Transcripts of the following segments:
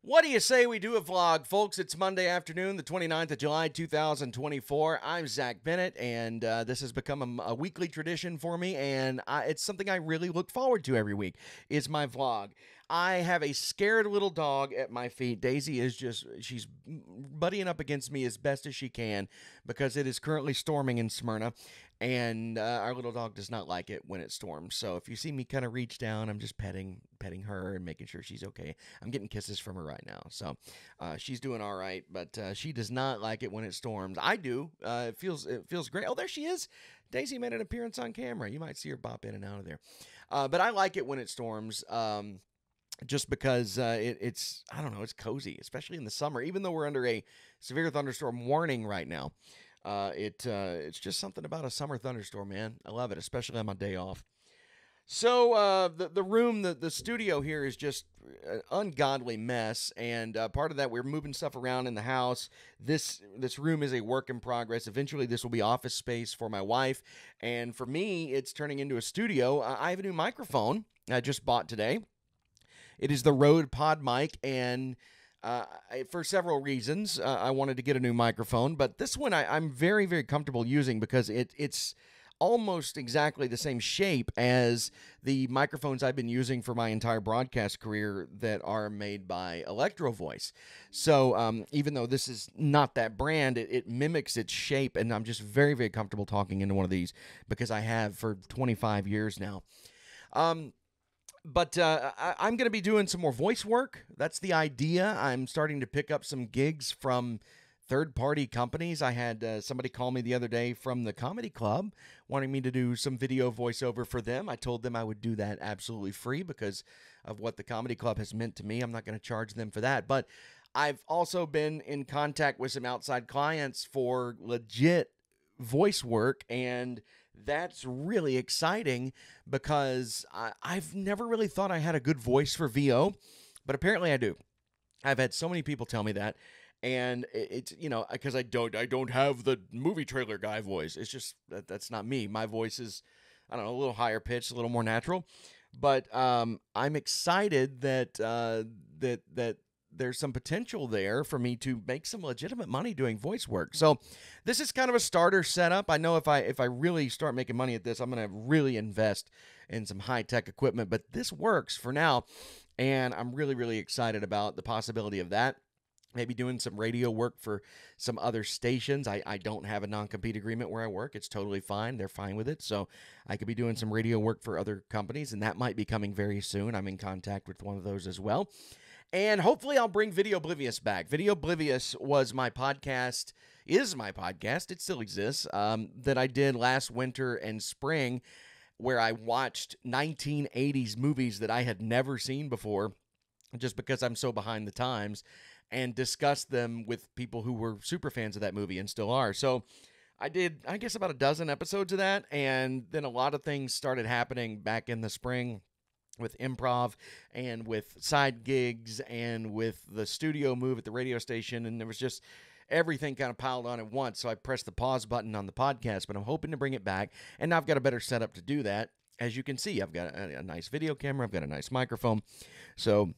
What do you say we do a vlog, folks? It's Monday afternoon, the 29th of July, 2024. I'm Zack Bennett, and this has become a weekly tradition for me, and it's something I really look forward to every week, is my vlog. I have a scared little dog at my feet. Daisy is she's buddying up against me as best as she can because it is currently storming in Smyrna, and our little dog does not like it when it storms. So if you see me kind of reach down, I'm just petting her and making sure she's okay. I'm getting kisses from her right now, so she's doing all right. But she does not like it when it storms. I do. It feels great. Oh, there she is. Daisy made an appearance on camera. You might see her bop in and out of there. But I like it when it storms. Just because it's, I don't know, it's cozy, especially in the summer. Even though we're under a severe thunderstorm warning right now, it's just something about a summer thunderstorm, man. I love it, especially on my day off. So the room, the studio here is just an ungodly mess, and part of that, we're moving stuff around in the house. This room is a work in progress. Eventually, this will be office space for my wife, and for me, it's turning into a studio. I have a new microphone I just bought today. It is the Rode Pod mic, and for several reasons, I wanted to get a new microphone. But this one I'm very, very comfortable using because it's almost exactly the same shape as the microphones I've been using for my entire broadcast career that are made by Electro Voice. So even though this is not that brand, it mimics its shape, and I'm just very, very comfortable talking into one of these because I have for 25 years now. But I'm going to be doing some more voice work. That's the idea. I'm starting to pick up some gigs from third-party companies. I had somebody call me the other day from the comedy club wanting me to do some video voiceover for them. I told them I would do that absolutely free because of what the comedy club has meant to me. I'm not going to charge them for that. But I've also been in contact with some outside clients for legit voice work, and that's really exciting because I've never really thought I had a good voice for VO, but apparently I do. I've had so many people tell me that, and it's, because I don't have the movie trailer guy voice. It's just that's not me. My voice is, I don't know, a little higher pitched, a little more natural. But I'm excited that there's some potential there for me to make some legitimate money doing voice work. So this is kind of a starter setup. I know if I really start making money at this, I'm going to really invest in some high-tech equipment, but this works for now, and I'm really, really excited about the possibility of that. Maybe doing some radio work for some other stations. I don't have a non-compete agreement where I work. It's totally fine. They're fine with it. So I could be doing some radio work for other companies, and that might be coming very soon. I'm in contact with one of those as well. And hopefully I'll bring Video Oblivious back. Video Oblivious was my podcast, is my podcast, it still exists, that I did last winter and spring, where I watched 1980s movies that I had never seen before, just because I'm so behind the times, and discussed them with people who were super fans of that movie and still are. So I did, I guess, about a dozen episodes of that, and then a lot of things started happening back in the spring with improv and with side gigs and with the studio move at the radio station, and there was just everything kind of piled on at once. So I pressed the pause button on the podcast, but I'm hoping to bring it back, and now I've got a better setup to do that. As you can see, I've got a nice video camera, I've got a nice microphone, so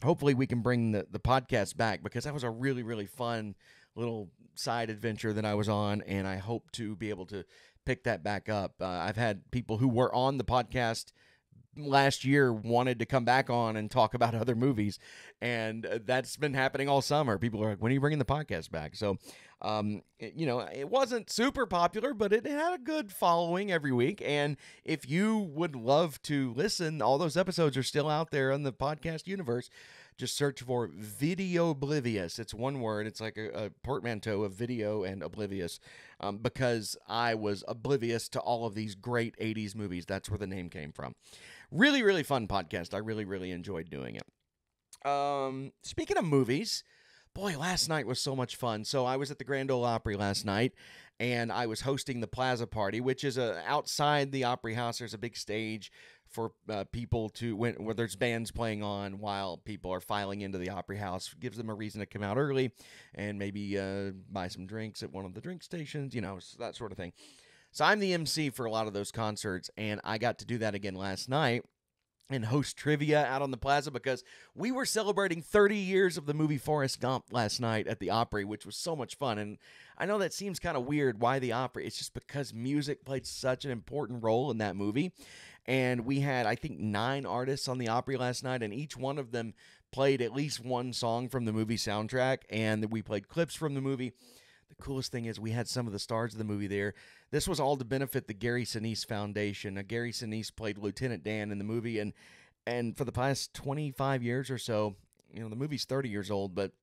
hopefully we can bring the podcast back, because that was a really, really fun little side adventure that I was on, and I hope to be able to pick that back up. I've had people who were on the podcast last year wanted to come back on and talk about other movies, and that's been happening all summer. People are like, when are you bringing the podcast back? So it wasn't super popular, but it had a good following every week. And if you would love to listen, all those episodes are still out there on the podcast universe. Just search for Video Oblivious. It's one word. It's like a portmanteau of video and oblivious, because I was oblivious to all of these great 80s movies. That's where the name came from. Really, really fun podcast. I really, really enjoyed doing it. Speaking of movies, boy, last night was so much fun. So I was at the Grand Ole Opry last night, and I was hosting the Plaza Party, which is outside the Opry House. There's a big stage for people to, where there's bands playing on while people are filing into the Opry House. Gives them a reason to come out early and maybe buy some drinks at one of the drink stations, that sort of thing. So I'm the MC for a lot of those concerts, and I got to do that again last night. and host trivia out on the plaza because we were celebrating 30 years of the movie Forrest Gump last night at the Opry, which was so much fun. And I know that seems kind of weird. Why the Opry? It's just because music played such an important role in that movie. And we had, I think, 9 artists on the Opry last night, and each one of them played at least one song from the movie soundtrack, and we played clips from the movie. The coolest thing is we had some of the stars of the movie there. This was all to benefit the Gary Sinise Foundation. Gary Sinise played Lieutenant Dan in the movie, and for the past 25 years or so, the movie's 30 years old, but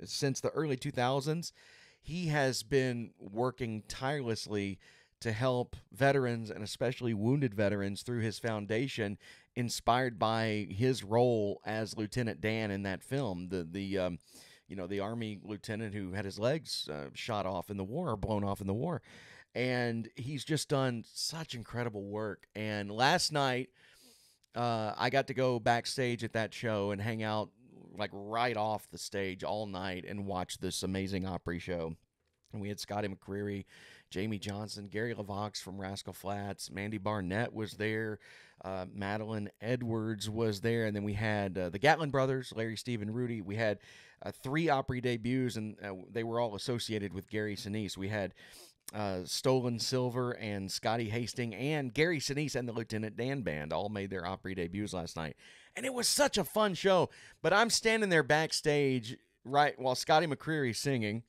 since the early 2000s, he has been working tirelessly to help veterans and especially wounded veterans through his foundation, inspired by his role as Lieutenant Dan in that film. The Army lieutenant who had his legs shot off in the war, or blown off in the war. And he's just done such incredible work. And last night, I got to go backstage at that show and hang out like right off the stage all night and watch this amazing Opry show. And we had Scotty McCreery, Jamie Johnson, Gary LaVox from Rascal Flatts, Mandy Barnett was there, Madeline Edwards was there, and then we had the Gatlin brothers, Larry, Steve, and Rudy. We had 3 Opry debuts, and they were all associated with Gary Sinise. We had Stolen Silver and Scotty Hastings and Gary Sinise and the Lieutenant Dan Band all made their Opry debuts last night. And it was such a fun show. But I'm standing there backstage right while Scotty McCreery's singing.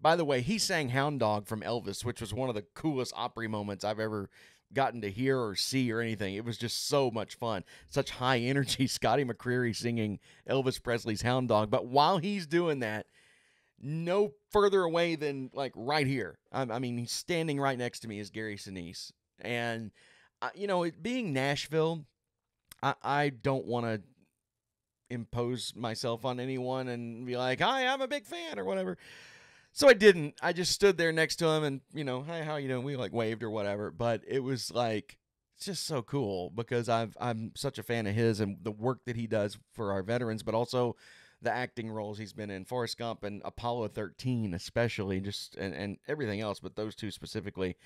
By the way, he sang Hound Dog from Elvis, which was one of the coolest Opry moments I've ever gotten to hear or see or anything. It was just so much fun. Such high energy. Scotty McCreery singing Elvis Presley's Hound Dog. But while he's doing that, no further away than like right here. I mean, he's standing right next to me is Gary Sinise. And, it being Nashville, I don't want to impose myself on anyone and be like, hi, I'm a big fan or whatever. So I didn't. I just stood there next to him and, hi, how you doing? We like waved or whatever. But it was like, it's just so cool because I'm such a fan of his and the work that he does for our veterans, but also the acting roles he's been in, Forrest Gump and Apollo 13 especially, just and everything else, but those two specifically,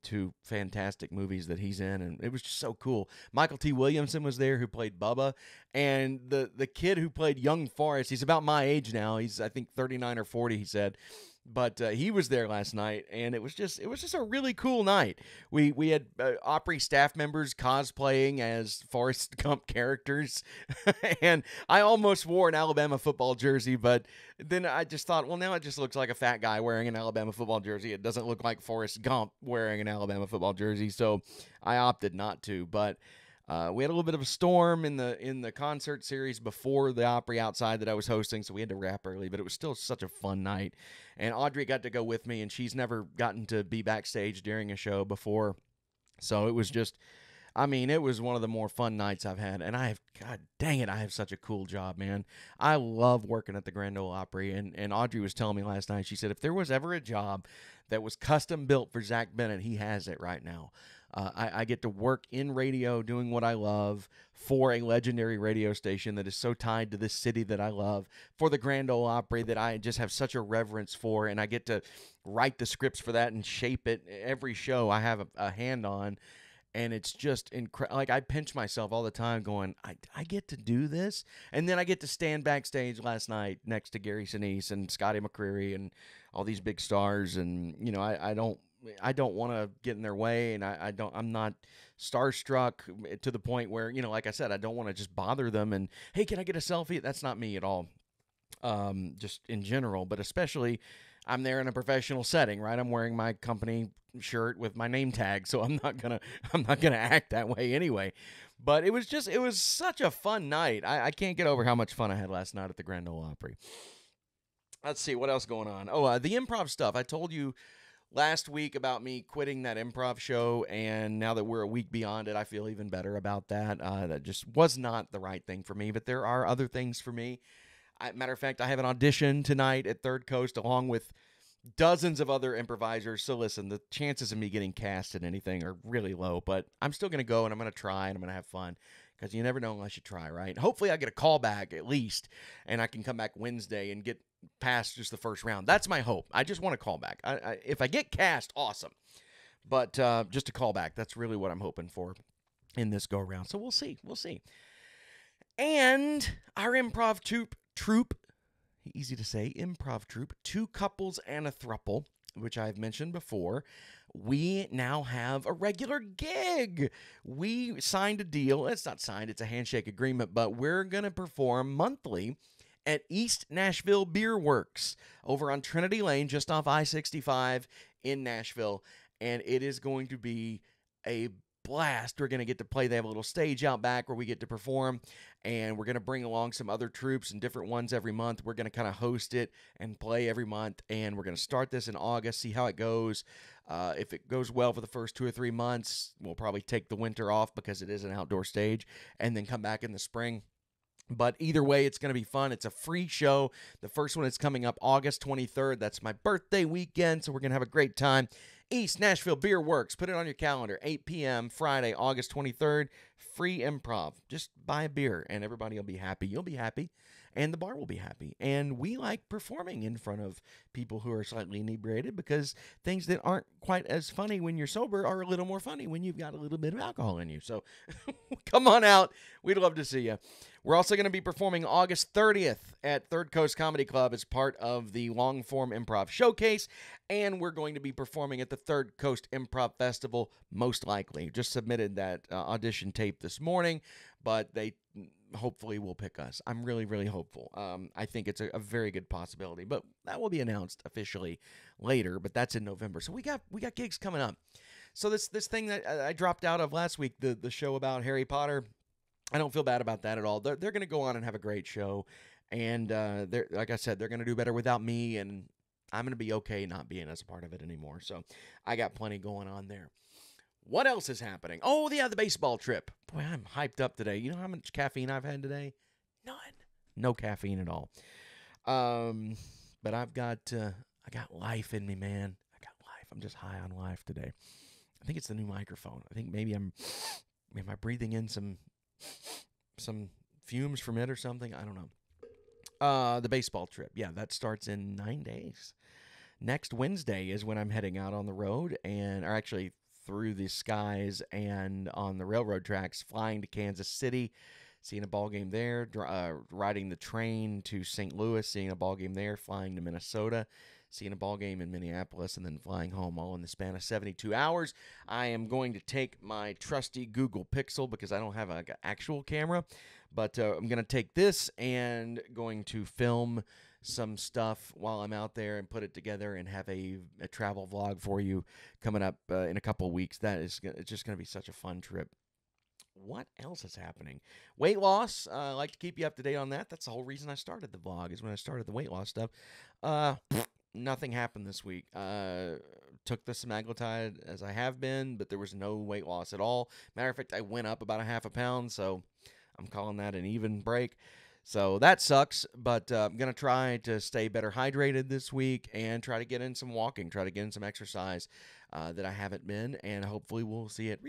2 fantastic movies that he's in, and it was just so cool. Michael T. Williamson was there, who played Bubba, and the kid who played young Forrest, he's about my age now. He's, I think, 39 or 40, he said. But he was there last night, and it was just a really cool night. We had Opry staff members cosplaying as Forrest Gump characters, and I almost wore an Alabama football jersey, but then I just thought, well, now it just looks like a fat guy wearing an Alabama football jersey. It doesn't look like Forrest Gump wearing an Alabama football jersey, so I opted not to. But we had a little bit of a storm in the concert series before the Opry outside that I was hosting, so we had to wrap early, but it was still such a fun night. And Audrey got to go with me, and she's never gotten to be backstage during a show before. So it was just, it was one of the more fun nights I've had. And God dang it, I have such a cool job, man. I love working at the Grand Ole Opry. And Audrey was telling me last night, she said, if there was ever a job that was custom built for Zack Bennett, he has it right now. I get to work in radio doing what I love for a legendary radio station that is so tied to this city that I love, for the Grand Ole Opry that I just have such a reverence for, and I get to write the scripts for that and shape it. Every show I have a hand on, and it's just incredible. Like, I pinch myself all the time going, I get to do this, and then I get to stand backstage last night next to Gary Sinise and Scotty McCreery and all these big stars, and, I don't want to get in their way, and I'm not starstruck to the point where, like I said, I don't want to just bother them and, hey, can I get a selfie? That's not me at all. Just in general, but especially I'm there in a professional setting, right? I'm wearing my company shirt with my name tag, so I'm not gonna act that way anyway. But it was such a fun night. I can't get over how much fun I had last night at the Grand Ole Opry. Let's see what else going on. Oh, the improv stuff. I told you last week about me quitting that improv show, and now that we're a week beyond it, I feel even better about that. That just was not the right thing for me, but there are other things for me. Matter of fact, I have an audition tonight at Third Coast along with dozens of other improvisers. So listen, the chances of me getting cast in anything are really low, but I'm still going to go, and I'm going to try, and I'm going to have fun, because you never know unless you try, right? Hopefully I get a call back at least, and I can come back Wednesday and get past just the first round. That's my hope. I just want a call back. If I get cast, awesome. But just a call back, that's really what I'm hoping for. in this go around. So we'll see. We'll see. And our improv troupe, easy to say, improv troupe, two couples and a throuple, which I've mentioned before. We now have a regular gig. We signed a deal. It's not signed, it's a handshake agreement, but we're going to perform monthly at East Nashville Beer Works over on Trinity Lane, just off I-65 in Nashville. And it is going to be a blast. We're going to get to play. They have a little stage out back where we get to perform, and we're going to bring along some other troops and different ones every month. We're going to kind of host it and play every month, and we're going to start this in August, see how it goes. If it goes well for the first 2 or 3 months, we'll probably take the winter off because it is an outdoor stage, and then come back in the spring. But either way, it's going to be fun. It's a free show. The first one is coming up August 23rd. That's my birthday weekend, so we're going to have a great time. East Nashville Beer Works. Put it on your calendar. 8 p.m. Friday, August 23rd. Free improv. Just buy a beer, and everybody will be happy. You'll be happy, and the bar will be happy. And we like performing in front of people who are slightly inebriated, because things that aren't quite as funny when you're sober are a little more funny when you've got a little bit of alcohol in you. So come on out. We'd love to see you. We're also going to be performing August 30th at Third Coast Comedy Club as part of the Long Form Improv Showcase, and we're going to be performing at the Third Coast Improv Festival, most likely. Just submitted that audition tape this morning, but they hopefully will pick us. I'm really, really hopeful. I think it's a very good possibility, but that will be announced officially later, but that's in November. So we got gigs coming up. So this thing that I dropped out of last week, the show about Harry Potter, I don't feel bad about that at all. They're going to go on and have a great show, and they're, like I said, they're going to do better without me, and I'm going to be okay not being as a part of it anymore. So I got plenty going on there. What else is happening? Oh, yeah, the baseball trip. Boy, I'm hyped up today. You know how much caffeine I've had today? None. No caffeine at all. But I got life in me, man. I got life. I'm just high on life today. I think it's the new microphone. I think maybe am I breathing in some fumes from it or something? I don't know. The baseball trip. Yeah, that starts in 9 days. Next Wednesday is when I'm heading out on the road, or actually through the skies and on the railroad tracks, flying to Kansas City, seeing a ball game there, riding the train to St. Louis, seeing a ball game there, flying to Minnesota, seeing a ball game in Minneapolis, and then flying home, all in the span of 72 hours. I am going to take my trusty Google Pixel because I don't have an actual camera, but I'm going to take this and going to film some stuff while I'm out there and put it together and have a travel vlog for you coming up in a couple of weeks. It's just going to be such a fun trip. What else is happening? Weight loss. I like to keep you up to date on that. That's the whole reason I started the vlog, is when I started the weight loss stuff. Nothing happened this week. Took the semaglutide as I have been, but there was no weight loss at all. Matter of fact, I went up about 0.5 pound, so I'm calling that an even break. So that sucks, but I'm going to try to stay better hydrated this week and try to get in some walking, try to get in some exercise that I haven't been, and hopefully we'll see it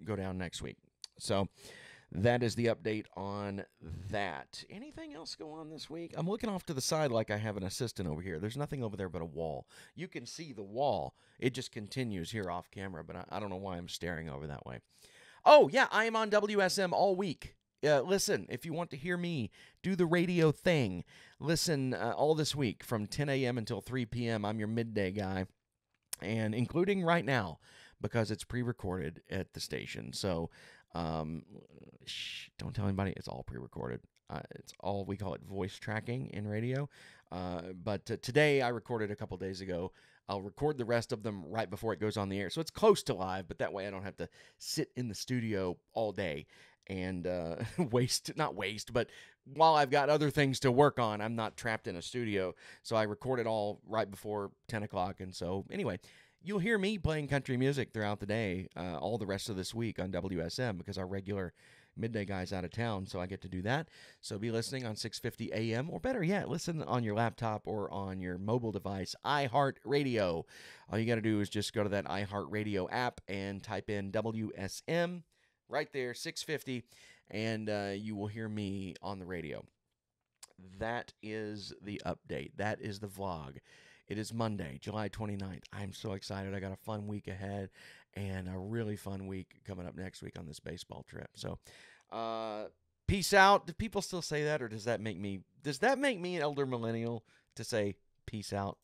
go down next week. So that is the update on that. Anything else go on this week? I'm looking off to the side like I have an assistant over here. There's nothing over there but a wall. You can see the wall. It just continues here off camera, but I don't know why I'm staring over that way. Oh, yeah, I am on WSM all week. Listen, if you want to hear me do the radio thing, listen all this week from 10 a.m. until 3 p.m. I'm your midday guy, and including right now because it's pre-recorded at the station. So don't tell anybody. It's all pre-recorded. It's all, we call it voice tracking in radio. But today I recorded a couple days ago. I'll record the rest of them right before it goes on the air. So it's close to live, but that way I don't have to sit in the studio all day and not waste, but while I've got other things to work on, I'm not trapped in a studio. So I record it all right before 10 o'clock. And so anyway, you'll hear me playing country music throughout the day, all the rest of this week on WSM, because our regular midday guy's out of town, so I get to do that. So be listening on 650 AM, or better yet, listen on your laptop or on your mobile device, iHeartRadio. All you got to do is just go to that iHeartRadio app and type in WSM right there, 650, and you will hear me on the radio. That is the update. That is the vlog. It is Monday, July 29th. I'm so excited. I got a fun week ahead and a really fun week coming up next week on this baseball trip. So, peace out. Do people still say that, or does that make me an elder millennial to say peace out?